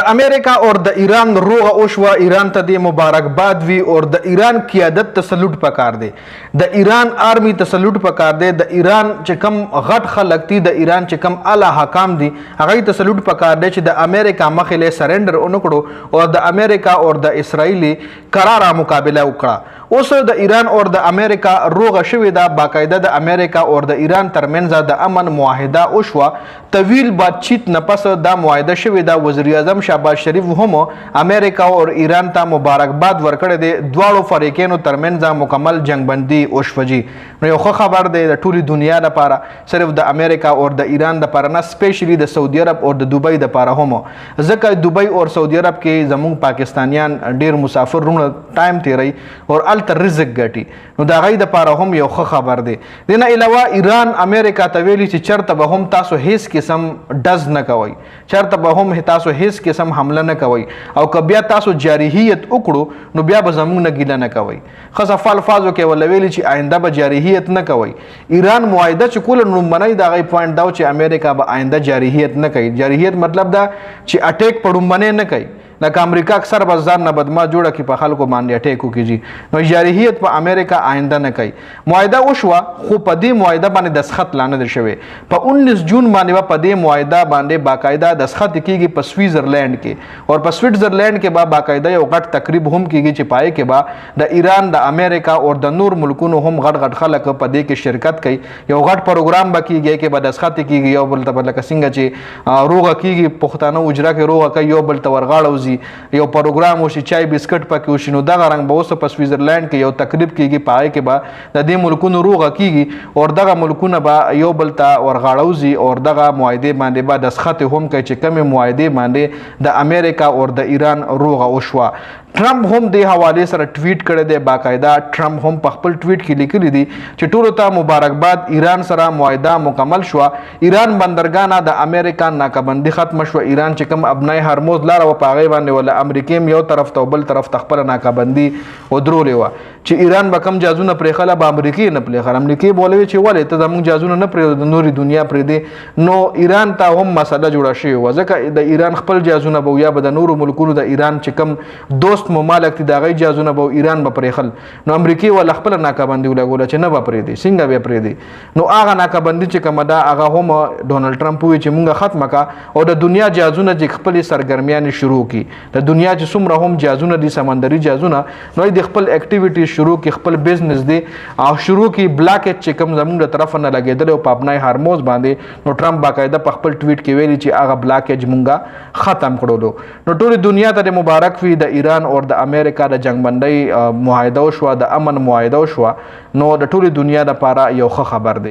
د امریکا اور د ایران روغه وشوه. ایران ته د مبارکباد وي او د ایران قیادت ته سلوټ پکار دی، د ایران آرمی ته سلوټ پکار دی، د ایران چې کم غټ خلک دي، د ایران چې کم اعلی حکام دي، هغوی ته سلوټ پکار دی چې د امریکا مخې له سرنډر ونه کړو او د امریکا اور د اسرائیل قراره مقابله وکړه. اوس د ایران اور د امریکا روغه شوې ده، باقاعده د امریکا اور د ایران ترمنځ د امن معاهده وشوه. طویل باتچیت نه پس دا معاهده شوې ده. وزیر اعظم شهباز شریف هم امریکا اور ایران ته مبارکباد ورکړی دی. دواړو فریقینو ترمنځ مکمل جنګبندي وشوه. جی نو یو ښه خبر دی د ټولې دنیا لپاره، صرف د امریکا اور د ایران دپاره نه، سپیشلی د سعودي عرب اور د دوبۍ دپاره هم، ځکه دوبۍ اور سعودي عرب کې زموږ پاکستانیان ډیر مسافر رونه ټایم تیروي اور الته رزق ګټي، نو د هغوی دپاره هم یو ښه خبر دی. د نه علاوه ایران امریکا ته ویلي چې چېرته به هم تاسو هیڅ قسم ډز نه کوئ، چېرته به هم تاسو هیڅ قسم حمله نه کوئ، او که بیا تاسو جارحیت وکړو نو بیا به زموږ نه ګیله نه کوئ. ښه صفه الفاظو کې ورله ویلي چې آینده به جارحیت نه کوئ. ایران معاهده چې کوله لومبنی د هغوی پوینټ دا و چې امریکا به آینده جارحیت نه کوي. جارحیت مطلب دا چې اټیک په لومبنی نه کوي، لکه امریکا اکثر بس ځان نه بدما جوړه کړي په خلکو باندې اټیک وکړي، نو جارحیت په امریکا آینده نه کوي. معاهده وشوه خو په دې معاهده باندې دستخط لا نه دی شوی. په 19 جون باندې به په دې معاهده باندې باقاعده دستخط کیږي په سویزرلینډ کې، او په سویټزرلینډ کې به باقاعده یو غټ تقریب هم کیږي چې پای کې به د ایران، د امریکا او د نور ملکونو هم غټ غټ خلک په دې کې شرکت کوي. یو غټ پروګرام به کیږي کې به دستخط کیږي، یو بل ته لکه څنګه چې روغه کیږي پښتانه اجرا کې روغه کوي، یو بل ته ورغاړه یو پروګرام وشي، چای بسکټ پکې وشي، نو دغه رنګ به اوس په سویزرلینډ کې یو تقریب کیږي، په هغې کې به د دې ملکونو روغه کیږي او دغه ملکونه به یو بل ته ورغاړوځي او دغه معاهدې باندې به دستخط هم کوي چې کومې معاهدې باندې د امریکا او د ایران روغه وشوه. ټرمپ هم دې حوالې سره ټویټ کړی دی. باقاعده ټرمپ هم په خپل ټویټ کې لیکلی دی چې ټولو ته مبارکباد، ایران سره معاهده مکمل شوه. ایران بندرګاه د امریکا ناکهبندي ختمه شوه. ایران چې کوم ابنای هرموز لاره وه په هغې باندې ولا امریکې یو طرف ته او بل طرف ته خپله ناکهبندي ودرولې وه چې ایران به کوم جازونه پرېښله به امریکې نه پرېښل. امریکې به ولوي چې ولې ته زموږ جازونه نه پرېږدو، د نورې دنیا پرېږدې. نو ایران ته هم مسله جوړه شوې وه، ځکه د ایران خپل جازونه به یا به د نورو ملکونو د ایران چې کوم دوست ممالک دي د هغوی جازونه به ایران به پرېښل، نو امریکې وله خپله ناکهبندي ولګوله چې نه به پرېږدي. څنګه به پرېږدي؟ نو هغه ناکهبندي چې کومه ده هغه هم ډونلډ ټرمپ ووایي چې مونږ ختمه کړه او د دنیا جازونه چې خپلې سرګرمیانې شروع کړي. د دنیا چې څومره هم جازونه دي، سمندري جازونه، نو د خپل اکټیویټیز شروع کړي، خپل بزنس دی او شروع کړي. بلاکیج چې کوم زموږ د طرفه نه لګېدلی او په ابنای هرموز باندې، نو ټرمپ باقاعده په خپل ټویټ کې ویلي چې هغه بلاکیج مونږه ختم کړلو. نو ټولې دنیا ته د مبارک وي. د ایران او د امریکا د جنګبندۍ معاهده وشوه، د امن معاهده وشوه، نو د ټولې دنیا دپاره یو ښه خبر دی.